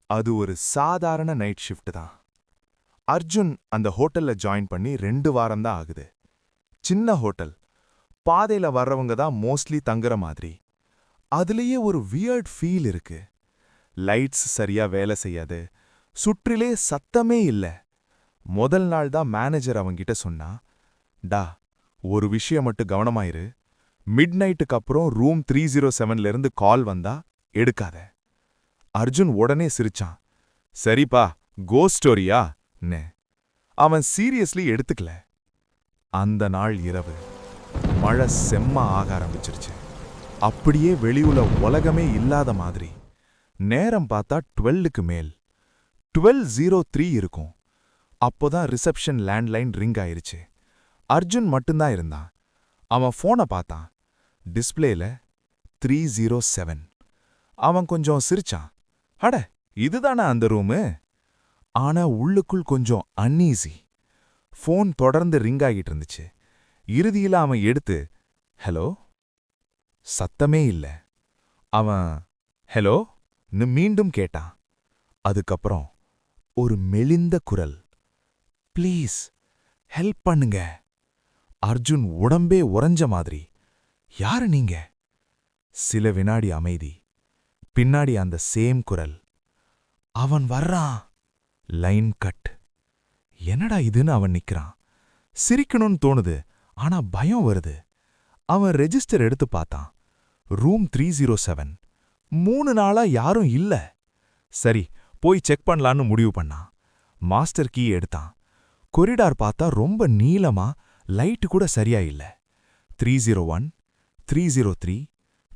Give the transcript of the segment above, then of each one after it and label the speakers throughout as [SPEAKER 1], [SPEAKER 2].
[SPEAKER 1] அது ஒரு சாதாரண நைட் ஷிஃப்ட் தான். அர்ஜுன் அந்த ஹோட்டல்ல ஜாயின் பண்ணி 2 வாரம் தான் ஆகுது. சின்ன ஹோட்டல், பாதையில வர்றவங்க தான் மோஸ்ட்லி தங்குற மாதிரி. அதுலயே ஒரு வியர்ட் ஃபீல் இருக்கு. லைட்ஸ் சரியா வேலை செய்யாது, சுற்றிலே சத்தமே இல்ல. முதல் நாள் தான் மேனேஜர் அவங்கிட்ட சொன்னா, டா, ஒரு விஷயம் மட்டும் கவனமாயிரு. மிட் நைட்டுக்கு அப்புறம் ரூம் 307ல இருந்து கால் வந்தா எடுக்காத. அர்ஜுன் உடனே சிரிச்சான். சரிப்பா, கோஸ்ட் ஸ்டோரியா ன்னு. அவன் சீரியஸ்லி எடுத்துக்கல. அந்த நாள் இரவு மழை செம்ம ஆக ஆரம்பிச்சிருச்சு. அப்படியே வெளியுல உலகமே இல்லாத மாதிரி. நேரம் பார்த்தா 12க்கு மேல். 12:03 இருக்கும். அப்போதான் ரிசப்ஷன் லேண்ட்லைன் ரிங் ஆயிருச்சு. அர்ஜுன் மட்டும்தான் இருந்தான். அவன் போனை பார்த்தான். டிஸ்பிளேல 307. அவன் கொஞ்சம் சிரிச்சான். அட, இதுதானே அந்த ரூமு? ஆனா உள்ளுக்குள் கொஞ்சம் அன்ஈசி. ஃபோன் தொடர்ந்து ரிங் ஆகிட்டு இருந்துச்சு. இறுதியில அவன் எடுத்து, ஹலோ? சத்தமே இல்ல. அவன் ஹலோ ன்னு மீண்டும் கேட்டான். அதுக்கப்புறம் ஒரு மெலிந்த குரல், ப்ளீஸ் ஹெல்ப் பண்ணுங்க. அர்ஜுன் உடம்பே உறைஞ்ச மாதிரி. யாரு நீங்க? சில வினாடி அமைதி. பின்னாடி அந்த சேம் குரல், அவன் வர்றான். Line cut. என்னடா இதுன்னு அவன் நிக்கிறான். சிரிக்கணும்னு தோணுது, ஆனா பயம் வருது. அவன் ரெஜிஸ்டர் எடுத்து பார்த்தான். ரூம் 307. 3 நாளா யாரும் இல்ல. சரி, போய் செக் பண்ணலான்னு முடிவு பண்ணான். மாஸ்டர் கீ எடுத்தான். கொரிடார் பார்த்தா ரொம்ப நீளமா, லைட் கூட சரியா இல்ல. 301, 303,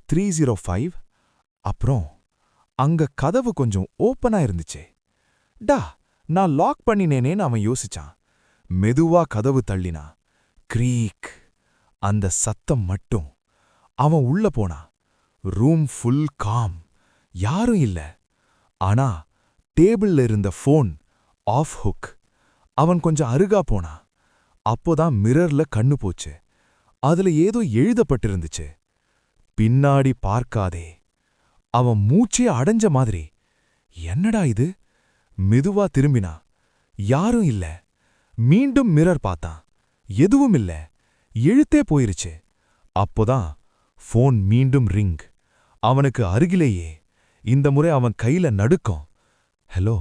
[SPEAKER 1] 305. அப்புறம் அங்க கதவு கொஞ்சம் ஓப்பனா இருந்துச்சே. டா, நான் லாக் பண்ணினேனேன்னு அவன் யோசிச்சான். மெதுவா கதவு தள்ளினா. க்ரீக். அந்த சத்தம் மட்டும். அவன் உள்ள போனா. Room full com. யாரும் இல்ல. ஆனா டேபிள்ல இருந்த ஃபோன் ஆஃப் ஹுக். அவன் கொஞ்சம் அருகா போனா. அப்போதான் மிரர்ல கண்ணு போச்சு. அதுல ஏதோ எழுதப்பட்டிருந்துச்சு, பின்னாடி பார்க்காதே. அவன் மூச்சே அடைஞ்ச மாதிரி. என்னடா இது? மெதுவா திரும்பினா. யாரும் இல்ல. மீண்டும் மிரர் பார்த்தான். எதுவும் இல்ல. எழுத்தே போயிருச்சு. அப்போதான் ஃபோன் மீண்டும் ரிங். அவனுக்கு அருகிலேயே. இந்த முறை அவன் கையில நடுக்கம். ஹலோ?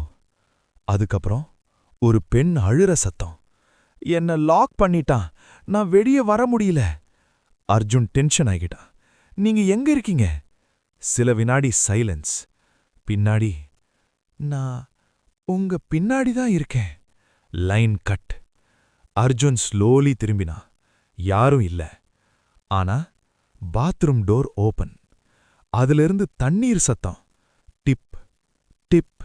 [SPEAKER 1] அதுக்கப்புறம் ஒரு பெண் அழுற சத்தம். என்ன லாக் பண்ணிட்டான், நான் வெளியே வர முடியல. அர்ஜுன் டென்ஷன் ஆகிட்டான். நீங்க எங்க இருக்கீங்க? சில வினாடி சைலன்ஸ். பின்னாடி, நான் உங்க பின்னாடி தான் இருக்கேன். Line cut. அர்ஜுன் ஸ்லோலி திரும்பினா. யாரும் இல்ல. ஆனா பாத்ரூம் டோர் ஓபன். அதிலிருந்து தண்ணீர் சத்தம். டிப் டிப்.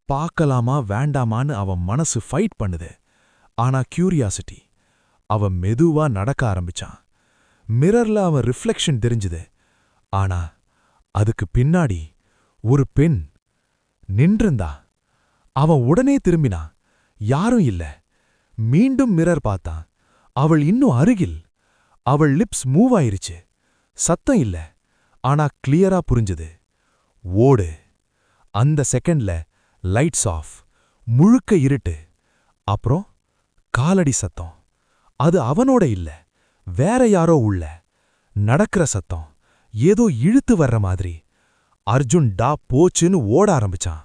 [SPEAKER 1] பார்க்கலாமா வேண்டாமான்னு அவன் மனசு ஃபைட் பண்ணுது. ஆனா கியூரியாசிட்டி. அவன் மெதுவா நடக்க ஆரம்பிச்சான். மிரர்ல அவன் ரிஃப்ளெக்ஷன் தெரிஞ்சுது. ஆனா அதுக்கு பின்னாடி ஒரு பெண் நின்றிருந்தா. அவன் உடனே திரும்பினா. யாரும் இல்ல. மீண்டும் மிரர் பார்த்தான். அவள் இன்னும் அருகில். அவள் லிப்ஸ் மூவ் ஆயிருச்சு. சத்தம் இல்ல. ஆனா கிளியரா புரிஞ்சுது. ஓடு. அந்த செகண்ட்ல லைட்ஸ் ஆஃப். முழுக்க இருட்டு. அப்புறம் காலடி சத்தம். அது அவனோட இல்ல, வேற யாரோ உள்ள. நடக்கிற சத்தம். ஏதோ இழுத்து வர்ற மாதிரி. அர்ஜுன் டா போச்சுன்னு ஓட ஆரம்பிச்சான்.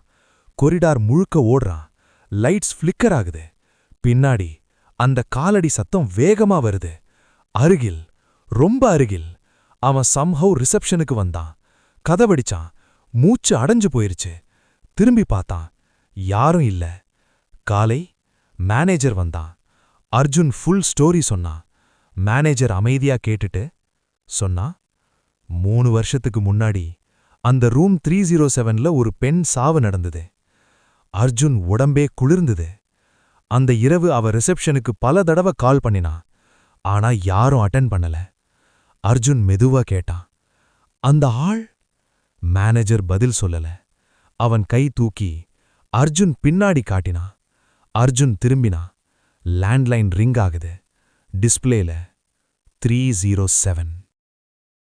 [SPEAKER 1] கொரிடார் முழுக்க ஓடுறான். லைட்ஸ் ஃபிளிக்கர் ஆகுது. பின்னாடி அந்த காலடி சத்தம் வேகமா வருது. அருகில், ரொம்ப அருகில். அவன் சம்ஹவ் ரிசப்ஷனுக்கு வந்தான். கதவடிச்சான். மூச்சு அடைஞ்சு போயிருச்சு. திரும்பி பார்த்தான். யாரும் இல்ல. காலை மேனேஜர் வந்தான். அர்ஜுன் ஃபுல் ஸ்டோரி சொன்னான். மேனேஜர் அமைதியா கேட்டுட்டு சொன்னா, 3 வருஷத்துக்கு முன்னாடி அந்த ரூம் 307ல ஒரு பெண் சாவு நடந்தது. அர்ஜுன் உடம்பே குளிர்ந்தது. அந்த இரவு அவ ரிசப்ஷனுக்கு பல தடவை கால் பண்ணினா. ஆனா யாரும் அட்டெண்ட் பண்ணல. அர்ஜுன் மெதுவா கேட்டான், அந்த ஆள்? மேனேஜர் பதில் சொல்லல. அவன் கை தூக்கி அர்ஜுன் பின்னாடி காட்டினா. அர்ஜுன் திரும்பினா. லேண்ட்லைன் ரிங் ஆகுது. டிஸ்பிளேல 307.